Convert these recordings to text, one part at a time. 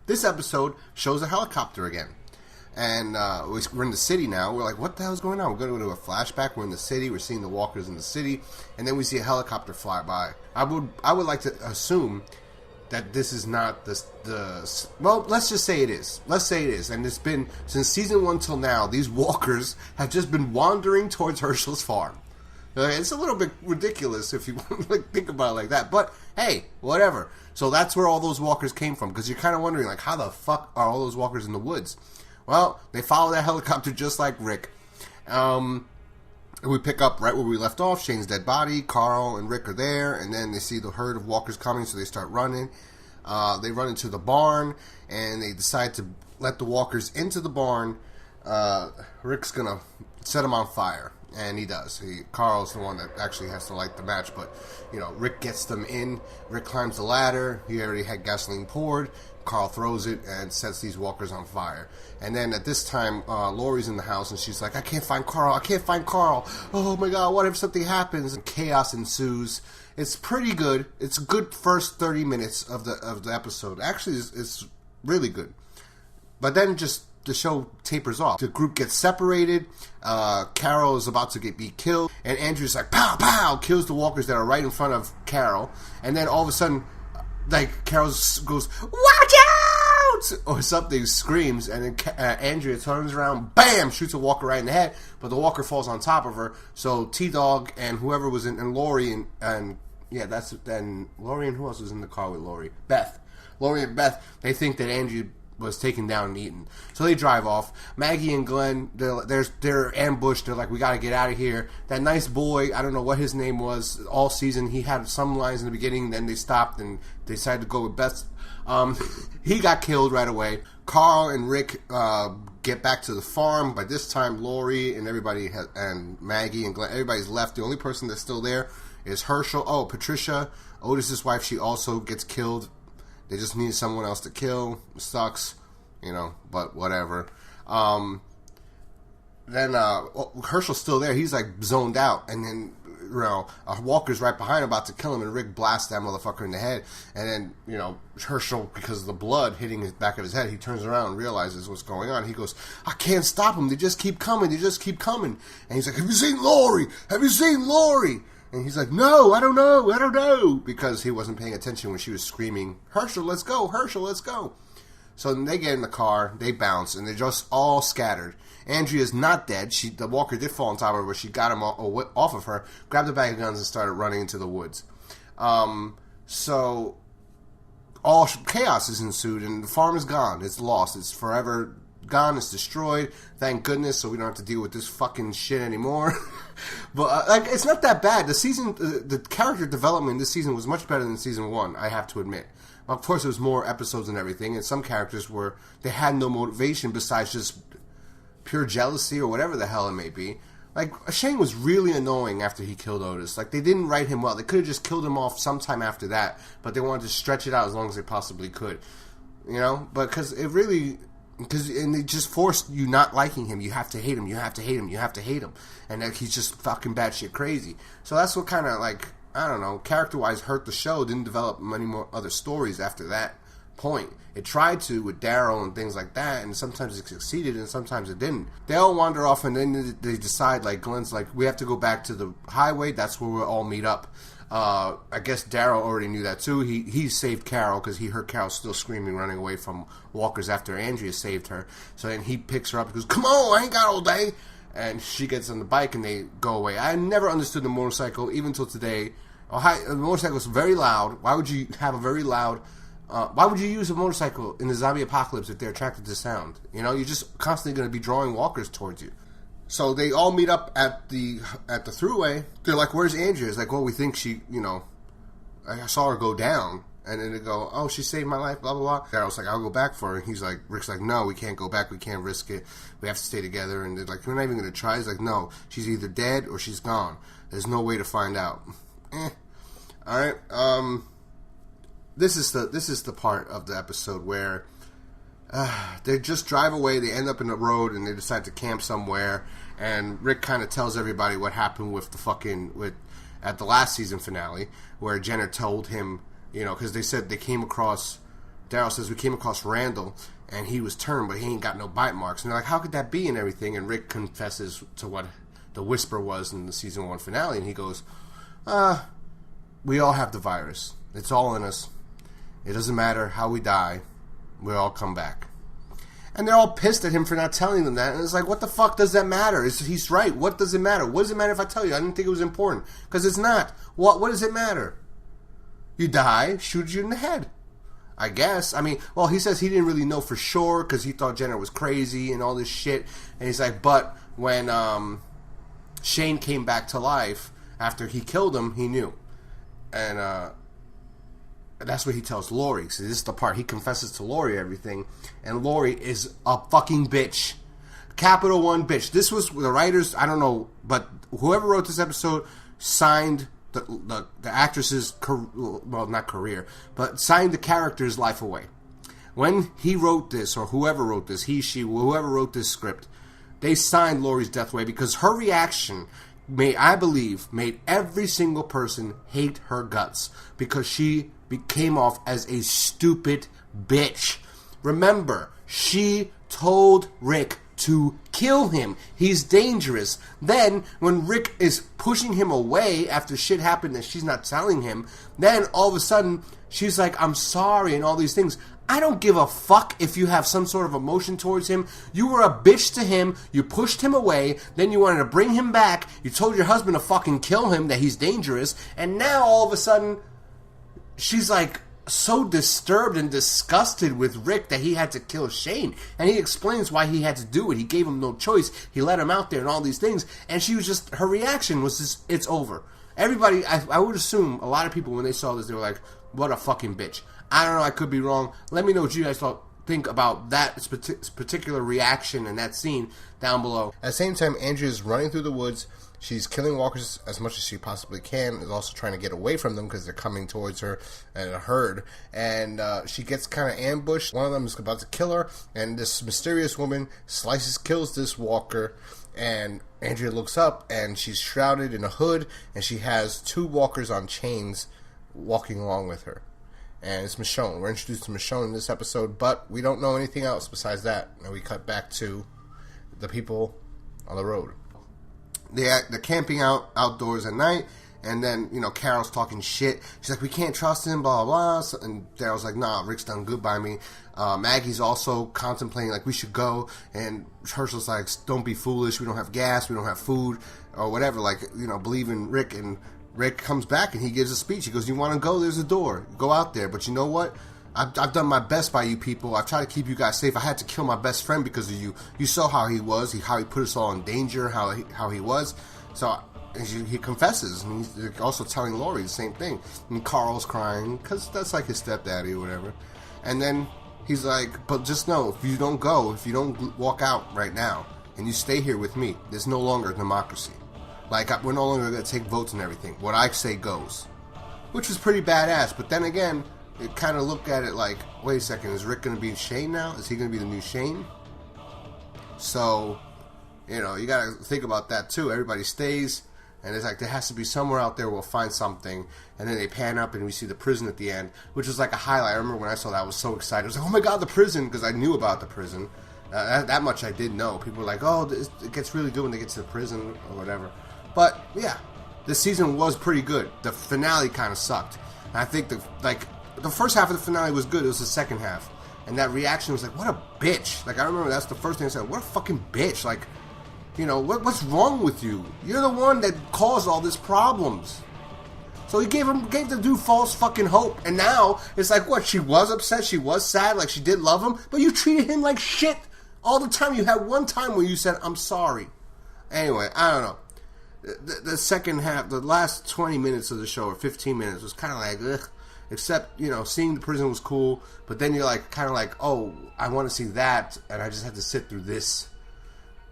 This episode shows a helicopter again. And we're in the city now. We're like, what the hell's going on? We're going to a flashback. We're in the city. We're seeing the walkers in the city. And then we see a helicopter fly by. I would like to assume that this is not well, let's just say it is. Let's say it is. And it's been, since season 1 till now, these walkers have just been wandering towards Herschel's farm. It's a little bit ridiculous if you think about it like that. But, hey, whatever. So that's where all those walkers came from. Because you're kind of wondering, like, how the fuck are all those walkers in the woods? Well, they follow that helicopter just like Rick. We pick up right where we left off. Shane's dead body. Carl and Rick are there. And then they see the herd of walkers coming, so they start running. They run into the barn, and they decide to let the walkers into the barn. Rick's going to set them on fire. And he does. Carl's the one that actually has to light the match. But, Rick gets them in. Rick climbs the ladder. He already had gasoline poured. Carl throws it and sets these walkers on fire. And then at this time, Lori's in the house and she's like, I can't find Carl. I can't find Carl. Oh my God, what if something happens? And chaos ensues. It's pretty good. It's a good first 30 minutes of the episode. Actually, it's really good. But then just the show tapers off. The group gets separated. Carol is about to be killed. And Andrew's like, pow, pow, kills the walkers that are right in front of Carol. And then all of a sudden, like, Carol goes, watch out! Or something, screams, and then Andrea turns around, bam, shoots a walker right in the head, but the walker falls on top of her, so T-Dog and whoever was in, and Lori, then Lori and who else was in the car with Lori? Beth. Lori and Beth, they think that Andrea was taken down and eaten. So they drive off. Maggie and Glenn, they're ambushed. They're like, we got to get out of here. That nice boy, I don't know what his name was, all season, he had some lines in the beginning, then they stopped and they decided to go with Beth. He got killed right away. Carl and Rick get back to the farm. By this time, Lori and everybody, and Maggie and Glenn, everybody's left. The only person that's still there is Herschel. Oh, Patricia, Otis's wife, she also gets killed. They just need someone else to kill. It sucks, but whatever. Then Herschel's still there. He's like zoned out. And then, a walker's right behind him about to kill him. And Rick blasts that motherfucker in the head. And then, Herschel, because of the blood hitting his back of his head, he turns around and realizes what's going on. He goes, I can't stop them. They just keep coming. They just keep coming. And he's like, have you seen Lori? Have you seen Lori? And he's like, no, I don't know. Because he wasn't paying attention when she was screaming, Herschel, let's go, Herschel, let's go. So then they get in the car, they bounce, and they're just all scattered. Andrea's not dead. The walker did fall on top of her, but she got him off of her, grabbed a bag of guns, and started running into the woods. So all chaos is ensued, and the farm is gone. It's lost. It's forever gone. It's destroyed. Thank goodness, so we don't have to deal with this fucking shit anymore. But it's not that bad. The character development this season was much better than season 1. I have to admit. Of course, there was more episodes and everything, and some characters they had no motivation besides just pure jealousy or whatever the hell it may be. Like, Shane was really annoying after he killed Otis. Like, they didn't write him well. They could have just killed him off sometime after that, but they wanted to stretch it out as long as they possibly could. But because they just forced you not liking him. You have to hate him. You have to hate him. You have to hate him. And he's just fucking batshit crazy. So that's what kind of, like, I don't know, character-wise hurt the show. Didn't develop many more other stories after that point. It tried to with Daryl and things like that, and sometimes it succeeded and sometimes it didn't. They all wander off, and then they decide, like, Glenn's like, we have to go back to the highway. That's where we'll all meet up. I guess Daryl already knew that too. He saved Carol because he heard Carol still screaming, running away from walkers after Andrea saved her. So then he picks her up and goes, come on, I ain't got all day. And she gets on the bike and they go away. I never understood the motorcycle, even till today. The motorcycle is very loud. Why would you have a very loud... why would you use a motorcycle in the zombie apocalypse if they're attracted to sound? You're just constantly going to be drawing walkers towards you. So they all meet up at the thruway. They're like, where's Andrea? It's like, well, we think she, I saw her go down. And then they go, oh, she saved my life, blah, blah, blah. Daryl's like, I'll go back for her. And Rick's like, no, we can't go back. We can't risk it. We have to stay together. And they're like, we're not even going to try. He's like, no, she's either dead or she's gone. There's no way to find out. All right. This is the part of the episode where they just drive away. They end up in the road and they decide to camp somewhere. And Rick kind of tells everybody what happened with at the last season finale, where Jenner told him, because they said they came across Daryl says, we came across Randall, and he was turned, but he ain't got no bite marks. And they're like, how could that be and everything? And Rick confesses to what the whisper was in the season 1 finale, and he goes, we all have the virus. It's all in us. It doesn't matter how we die. We'll all come back. And they're all pissed at him for not telling them that. And it's like, what the fuck does that matter? He's right. What does it matter? What does it matter if I tell you? I didn't think it was important. Because it's not. What does it matter? You die, shoot you in the head. I guess. I mean, well, he says he didn't really know for sure because he thought Jenner was crazy and all this shit. And he's like, but when Shane came back to life after he killed him, he knew. And that's what he tells Lori. So this is the part he confesses to Lori everything, and Lori is a fucking bitch, capital one bitch. This was the writers. I don't know, but whoever wrote this episode signed the actress's not career, but signed the character's life away. When he wrote this, or whoever wrote this, whoever wrote this script, they signed Lori's death away because her reaction made every single person hate her guts because she came off as a stupid bitch. Remember, she told Rick to kill him. He's dangerous. Then, when Rick is pushing him away after shit happened that she's not telling him, then all of a sudden, she's like, I'm sorry, and all these things. I don't give a fuck if you have some sort of emotion towards him. You were a bitch to him. You pushed him away. Then you wanted to bring him back. You told your husband to fucking kill him, that he's dangerous. And now, all of a sudden, she's like so disturbed and disgusted with Rick that he had to kill Shane. And he explains why he had to do it. He gave him no choice. He let him out there and all these things. And she was just, her reaction was just, it's over. Everybody, I would assume, a lot of people when they saw this, they were like, what a fucking bitch. I don't know, I could be wrong. Let me know what you guys think about that particular reaction and that scene down below. At the same time, Andrea's running through the woods. She's killing walkers as much as she possibly can. Is also trying to get away from them because they're coming towards her in a herd. And she gets kind of ambushed. One of them is about to kill her. And this mysterious woman kills this walker. And Andrea looks up and she's shrouded in a hood. And she has 2 walkers on chains walking along with her. And it's Michonne. We're introduced to Michonne in this episode, but we don't know anything else besides that. And we cut back to the people on the road. They're camping outdoors at night, and then, Carol's talking shit. She's like, we can't trust him, blah, blah, blah. And Daryl's like, nah, Rick's done good by me. Maggie's also contemplating, like, we should go. And Herschel's like, don't be foolish. We don't have gas. We don't have food, or whatever. Like, believe in Rick. And Rick comes back and he gives a speech. He goes, you want to go? There's a door. Go out there. But you know what? I've done my best by you people. I've tried to keep you guys safe. I had to kill my best friend because of you. You saw how he was, how he put us all in danger, how he was. So he confesses. And he's also telling Lori the same thing. And Carl's crying because that's like his stepdaddy or whatever. And then he's like, but just know, if you don't go, if you don't walk out right now, and you stay here with me, there's no longer democracy. Like, we're no longer going to take votes and everything. What I say goes. Which was pretty badass. But then again, it kind of looked at it like, wait a second, is Rick going to be Shane now? Is he going to be the new Shane? So, you got to think about that too. Everybody stays, and it's like there has to be somewhere out there we'll find something. And then they pan up and we see the prison at the end, which was like a highlight. I remember when I saw that, I was so excited. I was like, oh my god, the prison, because I knew about the prison. That much I did know. People were like, oh, it gets really good when they get to the prison or whatever. But, yeah, this season was pretty good. The finale kind of sucked. And I think the first half of the finale was good. It was the second half. And that reaction was like, what a bitch. Like, I remember that's the first thing I said. What a fucking bitch. Like, what's wrong with you? You're the one that caused all these problems. So he gave the dude false fucking hope. And now, it's like, what? She was upset. She was sad. Like, she did love him. But you treated him like shit all the time. You had one time where you said, I'm sorry. Anyway, I don't know. The second half, the last 20 minutes of the show, or 15 minutes, was kind of like, ugh. Except, seeing the prison was cool, but then you're like, kind of like, oh, I want to see that, and I just had to sit through this.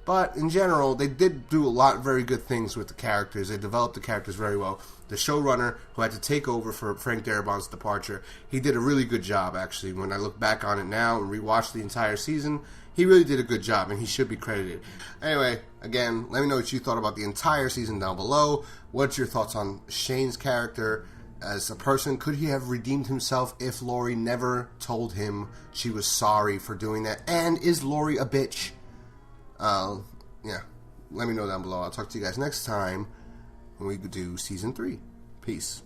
But in general, they did do a lot of very good things with the characters. They developed the characters very well. The showrunner, who had to take over for Frank Darabont's departure, he did a really good job, actually. When I look back on it now and rewatch the entire season, he really did a good job, and he should be credited. Anyway, again, let me know what you thought about the entire season down below. What's your thoughts on Shane's character? as a person, could he have redeemed himself if Lori never told him she was sorry for doing that? And is Lori a bitch? Yeah, let me know down below. I'll talk to you guys next time when we do season 3. Peace.